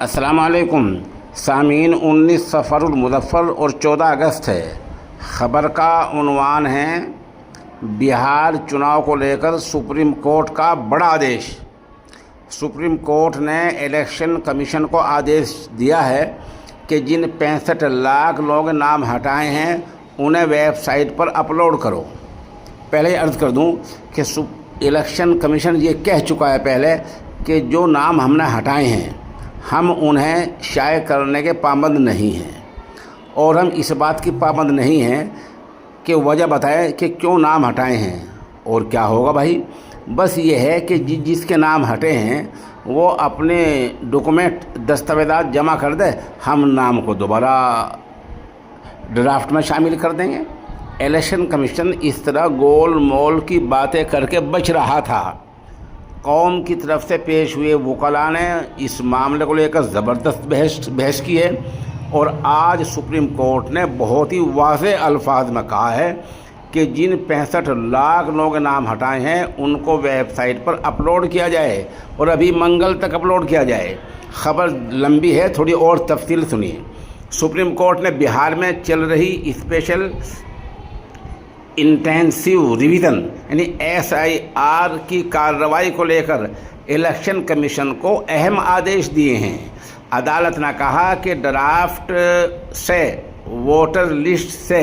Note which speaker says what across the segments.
Speaker 1: السلام علیکم سامعین، 19 سفر المظفر اور 14 اگست ہے۔ خبر کا عنوان ہے بہار چناؤ کو لے کر سپریم کورٹ کا بڑا آدیش۔ سپریم کورٹ نے الیکشن کمیشن کو آدیش دیا ہے کہ جن 65 لاکھ لوگ نام ہٹائے ہیں انہیں ویب سائٹ پر اپلوڈ کرو۔ پہلے ہی عرض کر دوں کہ الیکشن کمیشن یہ کہہ چکا ہے پہلے کہ جو نام ہم نے ہٹائے ہیں ہم انہیں شائع کرنے کے پابند نہیں ہیں، اور ہم اس بات کی پابند نہیں ہیں کہ وجہ بتائے کہ کیوں نام ہٹائے ہیں اور کیا ہوگا۔ بھائی بس یہ ہے کہ جس کے نام ہٹے ہیں وہ اپنے ڈاکومنٹ دستاویزات جمع کر دے، ہم نام کو دوبارہ ڈرافٹ میں شامل کر دیں گے۔ الیکشن کمیشن اس طرح گول مول کی باتیں کر کے بچ رہا تھا۔ قوم کی طرف سے پیش ہوئے وکلاء نے اس معاملے کو لے کر زبردست بحث کی ہے، اور آج سپریم کورٹ نے بہت ہی واضح الفاظ میں کہا ہے کہ جن 65 لاکھ لوگ نام ہٹائے ہیں ان کو ویب سائٹ پر اپلوڈ کیا جائے، اور ابھی منگل تک اپلوڈ کیا جائے۔ خبر لمبی ہے، تھوڑی اور تفصیل سنیے۔ سپریم کورٹ نے بہار میں چل رہی اسپیشل انٹینسیو ریویژن یعنی SIR کی کارروائی کو لے کر الیکشن کمیشن کو اہم آدیش دیے ہیں۔ عدالت نے کہا کہ ڈرافٹ سے ووٹر لسٹ سے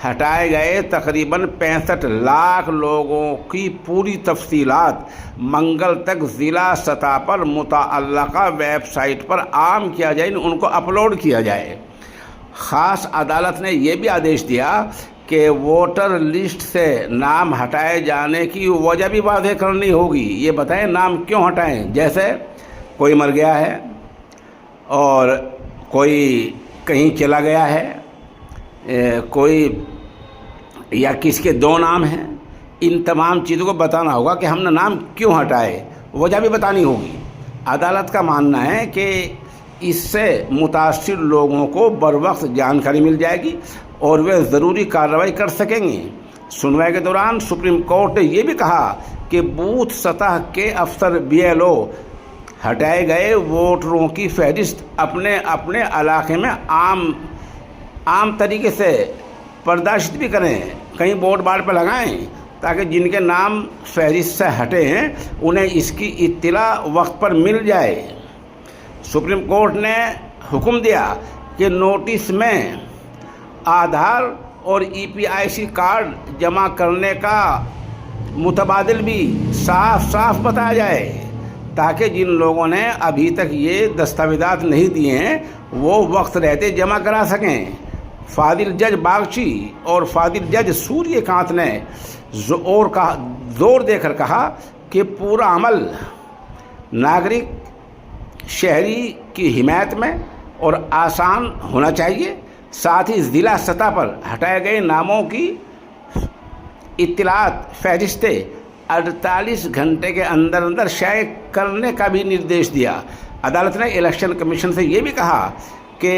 Speaker 1: ہٹائے گئے تقریباً 65 لاکھ لوگوں کی پوری تفصیلات منگل تک ضلع سطح پر متعلقہ ویب سائٹ پر عام کیا جائے، ان کو اپلوڈ کیا جائے۔ خاص عدالت نے یہ بھی آدیش دیا کہ ووٹر لسٹ سے نام ہٹائے جانے کی وجہ بھی واضح کرنی ہوگی۔ یہ بتائیں نام کیوں ہٹائیں؟ جیسے کوئی مر گیا ہے اور کوئی کہیں چلا گیا ہے، کوئی یا کس کے 2 نام ہیں، ان تمام چیزوں کو بتانا ہوگا کہ ہم نے نام کیوں ہٹائے، وجہ بھی بتانی ہوگی۔ عدالت کا ماننا ہے کہ اس سے متاثر لوگوں کو بروقت جانکاری مل جائے گی اور وہ ضروری کارروائی کر سکیں گے۔ سنوائی کے دوران سپریم کورٹ نے یہ بھی کہا کہ بوتھ سطح کے افسر BLO ہٹائے گئے ووٹروں کی فہرست اپنے اپنے علاقے میں عام طریقے سے پرداشت بھی کریں، کہیں بورڈ بار پہ لگائیں تاکہ جن کے نام فہرست سے ہٹے ہیں انہیں اس کی اطلاع وقت پر مل جائے۔ سپریم کورٹ نے حکم دیا کہ نوٹس میں آدھار اور EPIC کارڈ جمع کرنے کا متبادل بھی صاف بتایا جائے تاکہ جن لوگوں نے ابھی تک یہ دستاویزات نہیں دیے ہیں وہ وقت رہتے جمع کرا سکیں۔ فاضل جج باگچی اور فاضل جج سوریہ کانت نے زور دے کر کہا کہ پورا عمل ناگرک شہری کی حمایت میں اور آسان ہونا چاہیے، ساتھ ہی ضلع سطح پر ہٹائے گئے ناموں کی اطلاعات فہرستیں 48 گھنٹے کے اندر شائع کرنے کا بھی نردیش دیا۔ عدالت نے الیکشن کمیشن سے یہ بھی کہا کہ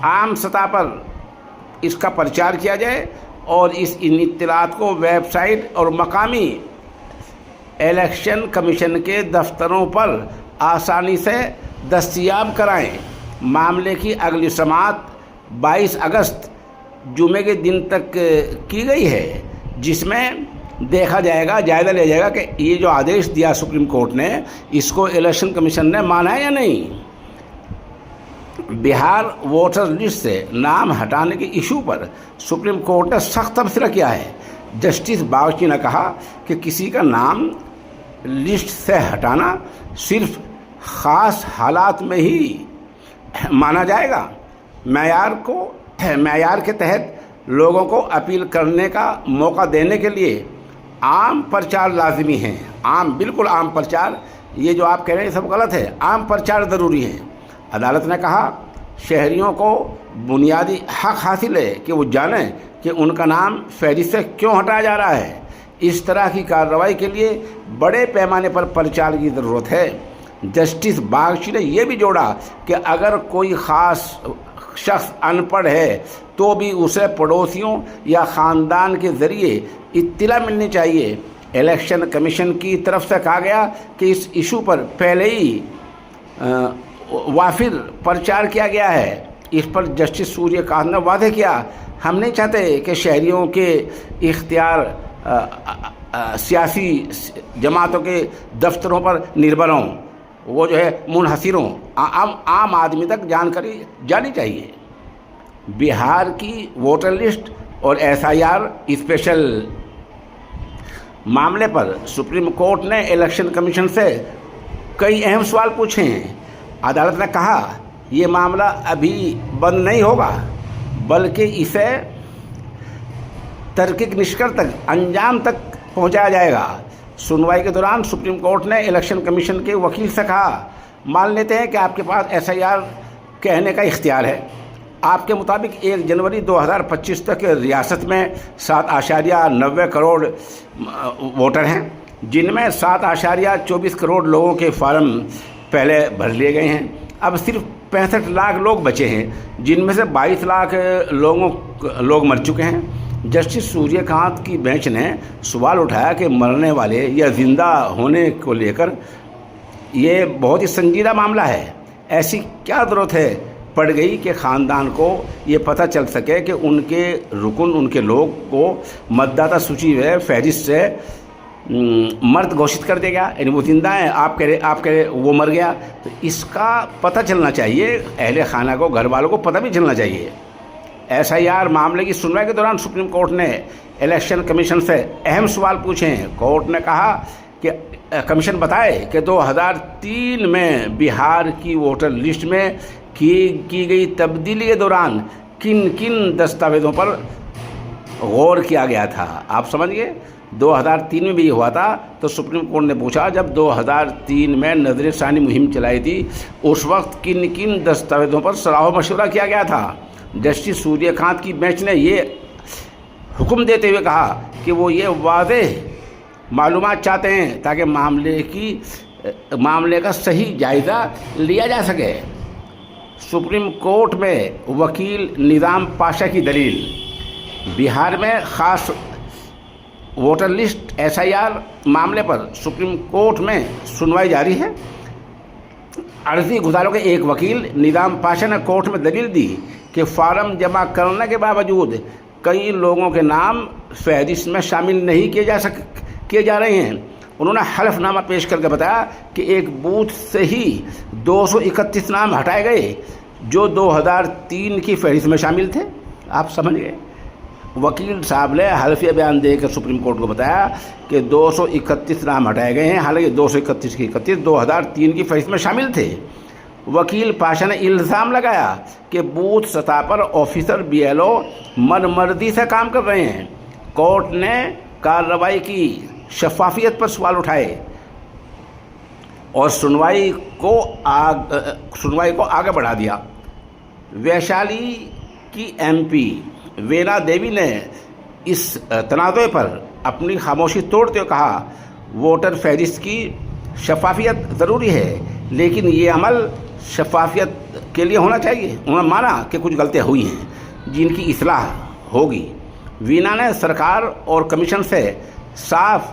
Speaker 1: عام سطح پر اس کا پرچار کیا جائے اور ان اطلاعات کو ویب سائٹ اور مقامی الیکشن کمیشن کے دفتروں پر آسانی سے دستیاب کرائیں۔ معاملے کی اگلی سماعت 22 اگست جمعے کے دن تک کی گئی ہے، جس میں دیکھا جائے گا، جائزہ لیا جائے گا کہ یہ جو آدیش دیا سپریم کورٹ نے اس کو الیکشن کمیشن نے مانا ہے یا نہیں۔ بہار ووٹر لسٹ سے نام ہٹانے کے ایشو پر سپریم کورٹ نے سخت تبصرہ کیا ہے۔ جسٹس باگچی نے کہا کہ کسی کا نام لسٹ سے ہٹانا صرف خاص حالات میں ہی مانا جائے گا۔ معیار کے تحت لوگوں کو اپیل کرنے کا موقع دینے کے لیے عام پرچار لازمی ہیں۔ بالکل عام پرچار، یہ جو آپ کہہ رہے ہیں سب غلط ہے، عام پرچار ضروری ہے۔ عدالت نے کہا شہریوں کو بنیادی حق حاصل ہے کہ وہ جانیں کہ ان کا نام فہرست سے کیوں ہٹایا جا رہا ہے۔ اس طرح کی کارروائی کے لیے بڑے پیمانے پر پرچار کی ضرورت ہے۔ جسٹس باگچی نے یہ بھی جوڑا کہ اگر کوئی خاص شخص ان پڑھ ہے تو بھی اسے پڑوسیوں یا خاندان کے ذریعے اطلاع ملنی چاہیے۔ الیکشن کمیشن کی طرف سے کہا گیا کہ اس ایشو پر پہلے ہی وافر پرچار کیا گیا ہے، اس پر جسٹس سوریہ کانت نے واضح کیا ہم نہیں چاہتے کہ شہریوں کے اختیار سیاسی جماعتوں کے دفتروں پر نربھر ہوں، وہ جو ہے منحصر ہوں، عام آدمی تک جانکاری جانی چاہیے۔ بہار کی ووٹر لسٹ اور SIR اسپیشل معاملے پر سپریم کورٹ نے الیکشن کمیشن سے کئی اہم سوال پوچھے ہیں۔ عدالت نے کہا یہ معاملہ ابھی بند نہیں ہوگا بلکہ اسے تحقیق نشکر تک انجام تک پہنچایا جائے گا۔ سنوائی کے دوران سپریم کورٹ نے الیکشن کمیشن کے وکیل سے کہا مان لیتے ہیں کہ آپ کے پاس SIR کہنے کا اختیار ہے، آپ کے مطابق 1 جنوری 2025 تک ریاست میں 7.90 کروڑ ووٹر ہیں، جن میں 7.24 کروڑ لوگوں کے فارم پہلے بھر لیے گئے ہیں۔ اب صرف 65 لاکھ لوگ بچے ہیں، جن میں سے 22 لاکھ لوگ مر چکے ہیں۔ جسٹس سوریہ کانت کی بینچ نے سوال اٹھایا کہ مرنے والے یا زندہ ہونے کو لے کر یہ بہت ہی سنجیدہ معاملہ ہے، ایسی کیا ضرورت ہے پڑ گئی کہ خاندان کو یہ پتہ چل سکے کہ ان کے رکن، ان کے لوگ کو متداتا سوچی میں فہرست سے مرد گھوشت کر دیا گیا، یعنی وہ زندہ ہیں، آپ کہہ رہے وہ مر گیا، تو اس کا پتہ چلنا چاہیے، اہل خانہ کو، گھر والوں کو پتہ بھی چلنا چاہیے۔ SIR معاملے کی سنوائی کے دوران سپریم کورٹ نے الیکشن کمیشن سے اہم سوال پوچھے ہیں۔ کورٹ نے کہا کہ کمیشن بتائے کہ 2003 میں بہار کی ووٹر لسٹ میں کی گئی تبدیلی کے دوران کن کن دستاویزوں پر غور کیا گیا تھا۔ آپ سمجھئے 2003 میں بھی یہ ہوا تھا، تو سپریم کورٹ نے پوچھا جب 2003 میں نظر ثانی مہم چلائی تھی اس وقت کن کن دستاویزوں پر صلاح و مشورہ کیا گیا تھا۔ جسٹس سوریہ کانت کی بینچ نے یہ حکم دیتے ہوئے کہا کہ وہ یہ واضح معلومات چاہتے ہیں تاکہ معاملے کا صحیح جائزہ لیا جا سکے۔ سپریم کورٹ میں وکیل نظام پاشا کی دلیل۔ بہار میں خاص ووٹر لسٹ SIR معاملے پر سپریم کورٹ میں سنوائی جاری ہے۔ عرضی گزاروں کے ایک وکیل نظام پاشا نے کورٹ میں دلیل دی کہ فارم جمع کرنے کے باوجود کئی لوگوں کے نام فہرست میں شامل نہیں کیے جا رہے ہیں۔ انہوں نے حلف نامہ پیش کر کے بتایا کہ ایک بوتھ سے ہی 231 نام ہٹائے گئے جو 2003 کی فہرست میں شامل تھے۔ آپ سمجھ گئے، وکیل صاحب نے حلفیہ بیان دے کر سپریم کورٹ کو بتایا کہ 231 نام ہٹائے گئے ہیں، حالانکہ 231 کی 31 2003 کی فہرست میں شامل تھے۔ وکیل پاشا نے الزام لگایا کہ بوتھ سطح پر آفیسر BLO من مرضی سے کام کر رہے ہیں۔ کورٹ نے کارروائی کی شفافیت پر سوال اٹھائے اور سنوائی کو آگے بڑھا دیا۔ ویشالی کی MP وینا دیوی نے اس تنازع پر اپنی خاموشی توڑتے ہوئے کہا ووٹر فہرست کی شفافیت ضروری ہے لیکن یہ عمل شفافیت کے لیے ہونا چاہیے۔ انہوں نے مانا کہ کچھ غلطیاں ہوئی ہیں جن کی اصلاح ہوگی۔ وینا نے سرکار اور کمیشن سے صاف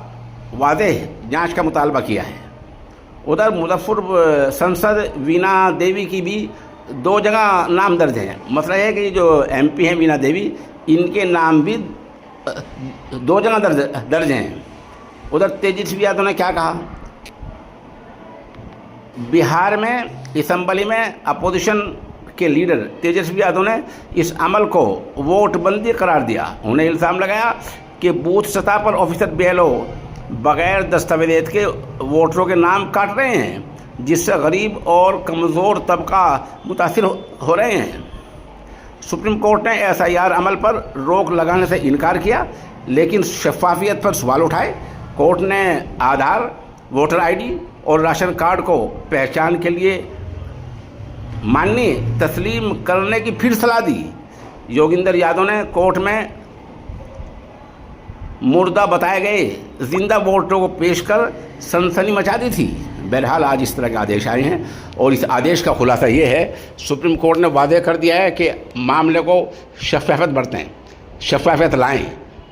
Speaker 1: واضح جانچ کا مطالبہ کیا ہے۔ ادھر مظفر سنسد وینا دیوی کی بھی 2 جگہ نام درج ہیں۔ مسئلہ یہ ہے کہ جو MP ہیں وینا دیوی، ان کے نام بھی 2 جگہ درج ہیں۔ ادھر تیجسوی یادو نے کیا کہا؟ بہار میں اسمبلی میں اپوزیشن کے لیڈر تیجسوی یادو نے اس عمل کو ووٹ بندی قرار دیا۔ انہوں نے الزام لگایا کہ بوتھ سطح پر آفیسر BLO بغیر دستاویزات کے ووٹروں کے نام کاٹ رہے ہیں جس سے غریب اور کمزور طبقہ متاثر ہو رہے ہیں۔ سپریم کورٹ نے SIR عمل پر روک لگانے سے انکار کیا لیکن شفافیت پر سوال اٹھائے۔ کورٹ نے آدھار، ووٹر ID اور راشن کارڈ کو پہچان کے لیے ماننی تسلیم کرنے کی پھر صلاح دی۔ یوگیندر یادو نے کورٹ میں مردہ بتائے گئے زندہ ووٹروں کو پیش کر سنسنی مچا دی تھی۔ بہرحال آج اس طرح کے آدیش آئے ہیں اور اس آدیش کا خلاصہ یہ ہے سپریم کورٹ نے واضح کر دیا ہے کہ معاملے کو شفافیت برتیں، شفافیت لائیں،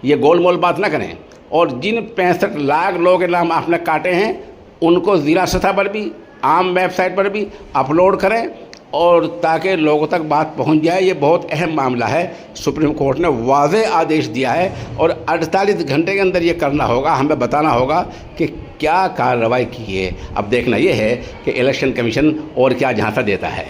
Speaker 1: یہ گول مول بات نہ کریں، اور جن 65 لاکھ لوگوں کے نام آپ نے کاٹے ہیں ان کو ضلع سطح پر بھی عام ویب سائٹ پر بھی اپلوڈ کریں اور تاکہ لوگوں تک بات پہنچ جائے. یہ بہت اہم معاملہ ہے. سپریم کورٹ نے واضح آدیش دیا ہے اور 48 گھنٹے کے اندر یہ کرنا ہوگا. ہمیں بتانا ہوگا کہ کیا کارروائی کی ہے. اب دیکھنا یہ ہے کہ الیکشن کمیشن اور کیا جھانسا دیتا ہے.